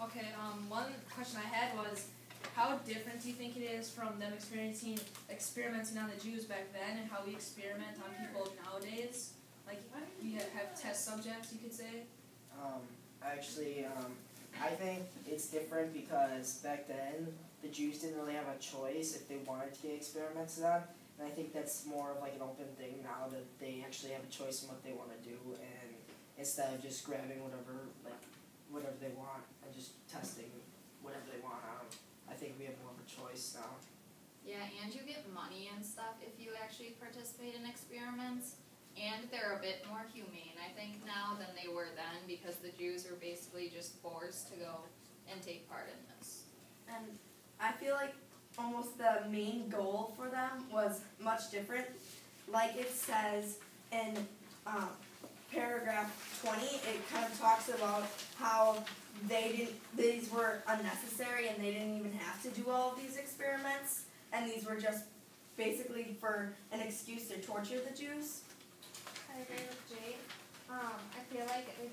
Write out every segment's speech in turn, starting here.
Okay, one question I had was, how different do you think it is from them experimenting on the Jews back then and how we experiment on people nowadays? Like, we have test subjects, you could say? Actually, I think it's different because back then, the Jews didn't really have a choice if they wanted to get experimented on. And I think that's more of like an open thing now that they actually have a choice in what they want to do, and instead of just grabbing whatever they want and just testing whatever they want on them. I think we have more of a choice now. Yeah, and you get money and stuff if you actually participate in experiments, and they're a bit more humane, I think, now than they were then, because the Jews were basically just forced to go and take part in this. And I feel like almost the main goal for them was much different. Like it says in paragraph 20, it kind of talks about how these were unnecessary and they didn't even have to do all of these experiments, and these were just basically for an excuse to torture the Jews. I agree with Jade. I feel like they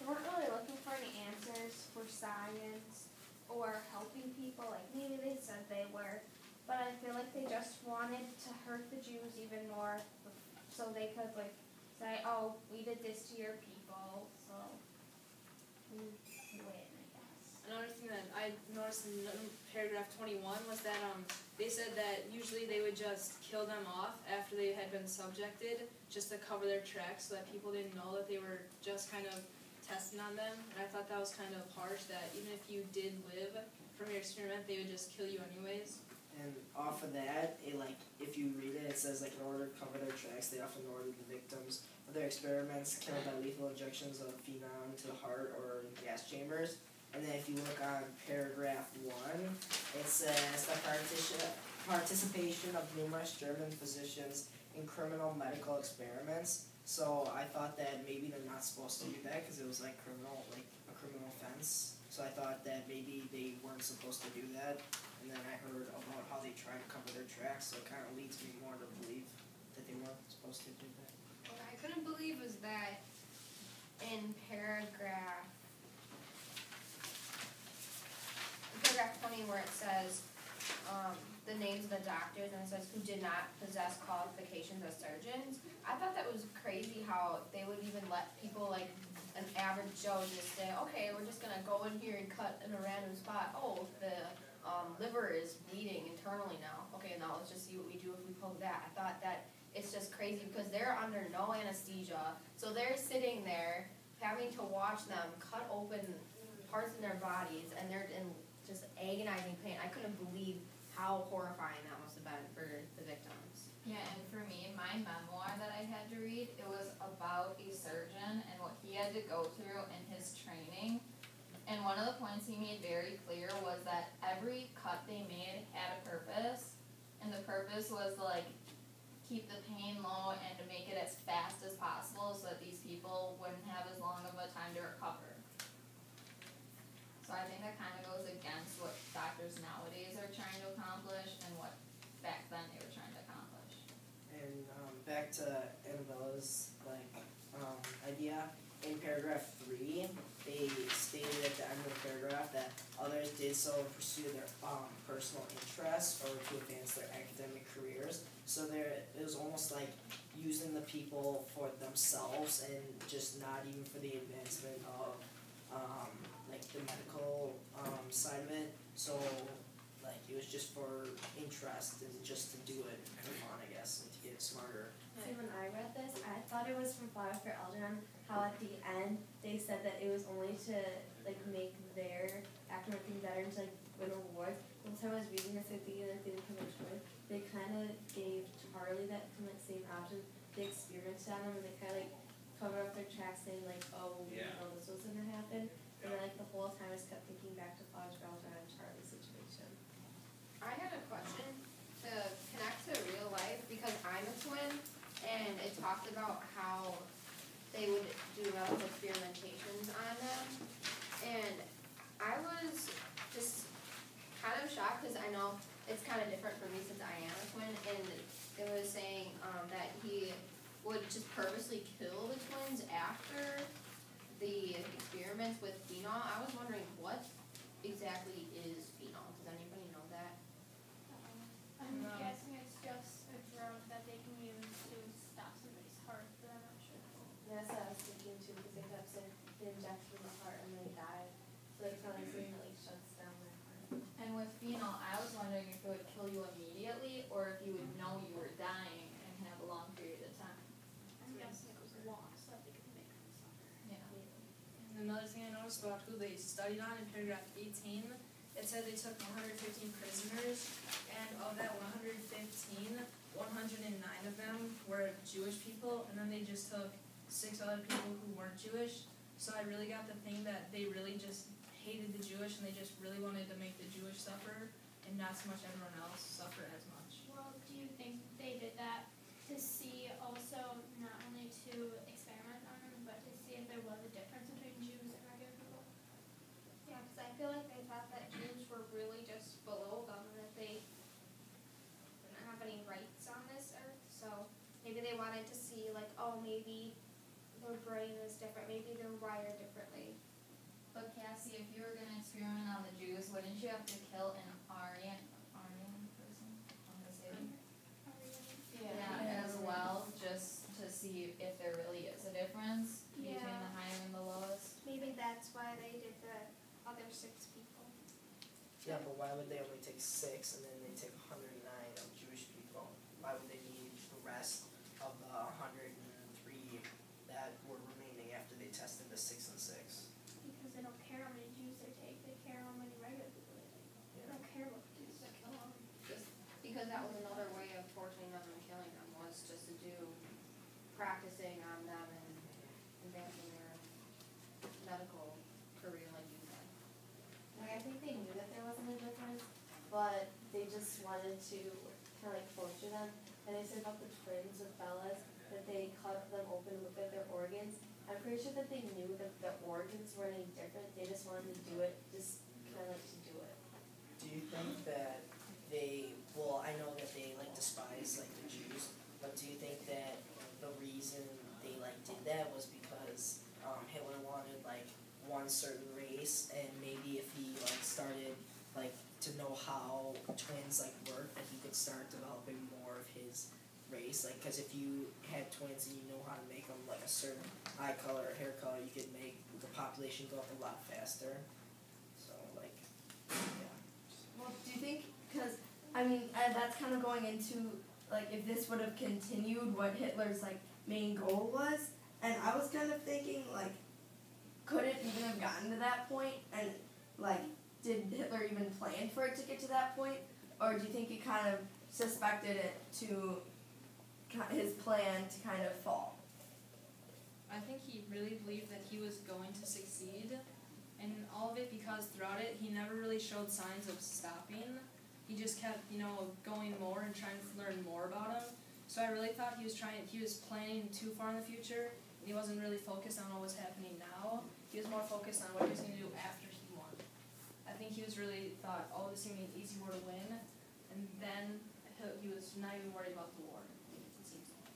weren't really looking for any answers for science or helping people, like maybe they said they were, but I feel like they just wanted to hurt the Jews even more so they could like say, oh, we did this to your people, so we win, I guess. Another thing that I noticed in paragraph 21 was that they said that usually they would just kill them off after they had been subjected, just to cover their tracks so that people didn't know that they were just kind of testing on them. And I thought that was kind of harsh, that even if you did live from your experiment, they would just kill you anyways. And off of that, if you read it, it says like in order to cover their tracks, they often ordered the victims of their experiments killed by lethal injections of phenom to the heart or in gas chambers. And then if you look on paragraph 1, it says the participation of numerous German physicians in criminal medical experiments. So I thought that maybe they're not supposed to do that because it was like a criminal offense. So I thought that maybe they weren't supposed to do that. And then I heard about how they try to cover their tracks, so it kind of leads me more to believe that they weren't supposed to do that. What I couldn't believe was that in paragraph 20 where it says the names of the doctors, and it says who did not possess qualifications as surgeons. I thought that was crazy how they would even let people like an average Joe just say, okay, we're just going to go in here and cut in a random spot. Oh, the liver is bleeding internally now. Okay, now let's just see what we do if we poke that. I thought that it's just crazy because they're under no anesthesia. So they're sitting there having to watch them cut open parts in their bodies, and they're in just agonizing pain. I couldn't believe how horrifying that must have been for the victims. Yeah, and for me, my memoir that I had to read, it was about a surgeon and what he had to go through in his training. And one of the points he made very clear was that every cut they made had a purpose, and the purpose was to like keep the pain low and to make it as fast as possible so that these people wouldn't have as long of a time to recover. So I think that kind of goes against what doctors nowadays are trying to accomplish and what back then they were trying to accomplish. And back to Annabella's idea, in paragraph 3, they stated at the end of the paragraph that others did so to pursue their personal interests or to advance their academic careers. So it was almost like using the people for themselves and just not even for the advancement of the medical side of it. So it was just for interest and just to do it for fun, I guess, and to get smarter. See, when I read this, I thought it was from Flower for Algernon, how at the end they said that it was only to make their academic thing better and to win awards. Once I was reading this, I think they didn't come much good. They kind of gave Charlie that same option. They experimented on him and they kind of covered up their tracks saying oh, we didn't know this was going to happen. And then the whole time I just kept thinking back to Flowers for Algernon and Charlie's situation. I had a question to connect to real life because I'm a twin, and it talked about how they would do medical experimentations on them, and I was just kind of shocked because I know it's kind of different for me since I am a twin, and it was saying that he would just purposely kill the twins after the experiments with phenom I was wondering what exactly is phenol? Does anybody know that? I'm No. guessing it's just a drug that they can use to stop somebody's heart, but I'm not sure. That's what I was thinking too, because they kept saying they inject from the heart and they die. So it's probably something that like shuts down their heart. And with phenol, I was wondering if it would kill you immediately or if you would know you were dying and have a long period of time. I'm guessing it was long so that they could make them suffer. Yeah. And another thing I noticed about who they studied on in paragraph 18, it said they took 115 prisoners, and of that 115, 109 of them were Jewish people, and then they just took 6 other people who weren't Jewish. So I really got the thing that they really just hated the Jewish, and they just really wanted to make the Jewish suffer, and not so much everyone else suffer as much. Well, do you think they did that to see also not only to experiment on them, but to see if there was a difference between Jews and regular people? Yeah, because I feel like they thought that Jews were really just below them and that they didn't have any rights on this earth. So maybe they wanted to see like, oh, maybe their brain is different, maybe they're wired differently. But Cassie, if you were gonna experiment on the Jews, wouldn't you have to kill an Aryan person on the city? Yeah, as well, just to see if there really is a difference between Yeah. the higher and the lowest. Maybe that's why they did the other 6 people. Yeah, but why would they only take 6 and then they take 109 of Jewish people? Why would they need the rest of the 103 that were remaining after they tested the 6 and 6? Because they don't care how many Jews they take, they care how many regular people they take. They don't care what Jews they kill them. Because that was another way of torturing them and killing them, was just to do practicing on them and advancing their medical career, like you said. Like I think they knew that there wasn't a difference, but they just wanted to kind of like torture them. And they said about the twins with Bella's that they cut them open and looked at their organs. I'm pretty sure that they knew that the organs weren't any different. They just wanted to do it, just kind of like to do it. Do you think that they, well, I know that they like despise like the Jews, but do you think that the reason they like did that was because Hitler wanted like one certain race, and maybe if he like started like to know how twins like work, that he could start developing more of his race, like because if you had twins and you know how to make them like a certain eye color or hair color, you could make the population go up a lot faster. So like, yeah. Well, do you think, because, I mean, that's kind of going into, like, if this would have continued what Hitler's, like, main goal was, and I was kind of thinking, like, could it even have gotten to that point, and, like, did Hitler even plan for it to get to that point, or do you think he kind of suspected it to, his plan to kind of fall? I think he really believed that he was going to succeed, and all of it because throughout it he never really showed signs of stopping. He just kept, going more and trying to learn more about him. So I really thought he was planning too far in the future, and he wasn't really focused on what was happening now. He was more focused on what he was going to do after he won. I think he was really thought, oh, this is going to be an easy war to win, and then he was not even worried about the war. It seems like.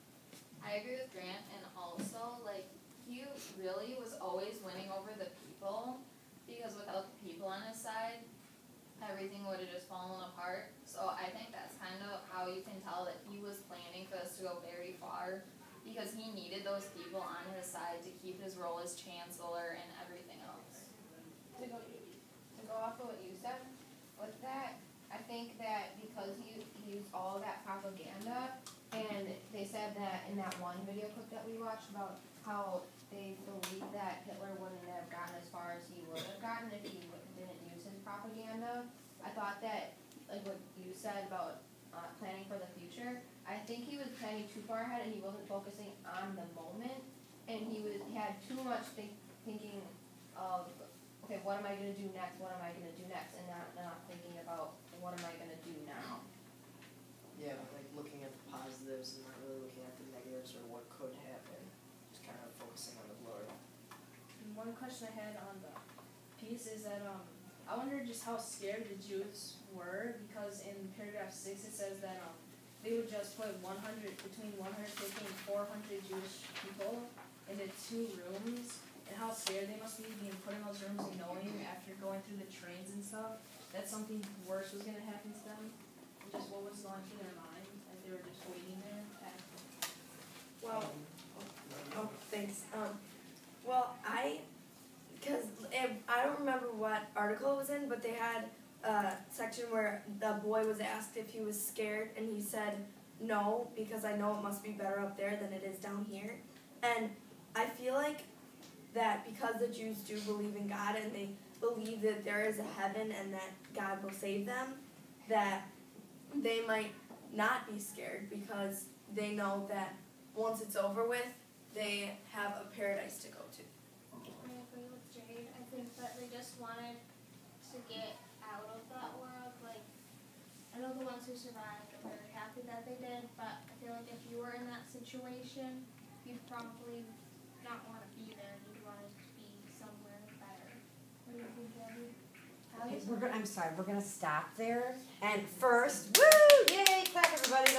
I agree with Grant, and also, like, he really was always winning over the people, because without the people on his side, everything would have just fallen apart. So I think that's kind of how you can tell that he was planning for this to go very far, because he needed those people on his side to keep his role as chancellor and everything else. To go off of what you said with that, I think that because he used all of that propaganda, and they said that in that one video clip that we watched about how they believed that Hitler wouldn't have gotten as far as he would have gotten if he didn't use his propaganda. I thought that, like what you said about planning for the future, I think he was planning too far ahead and he wasn't focusing on the moment, and he had too much thinking of, okay, what am I going to do next, what am I going to do next, and not thinking about what am I going to do now. Yeah, like looking at the positives and not really looking at the negatives or what could happen. Just kind of focusing on the glory. And one question I had on the piece is that I wonder just how scared the Jews were, because in paragraph 6 it says that they would just put between 150 and 400 Jewish people into 2 rooms, and how scared they must be being put in those rooms and knowing after going through the trains and stuff that something worse was gonna happen to them. Just what was going through their mind as they were just waiting there. Well, oh, thanks. I don't remember what article it was in, but they had a section where the boy was asked if he was scared, and he said no, because I know it must be better up there than it is down here. And I feel like that because the Jews do believe in God and they believe that there is a heaven and that God will save them, that they might not be scared because they know that once it's over with, they have a paradise to go to. I agree with Jade. I think that they just wanted to get out of that world. Like, I know the ones who survived are very happy that they did, but I feel like if you were in that situation, you'd probably not want to be there. You'd want to be somewhere better. What do you think, Abby? Okay, I'm sorry, we're gonna stop there. And first, woo! Yay! Clap everybody.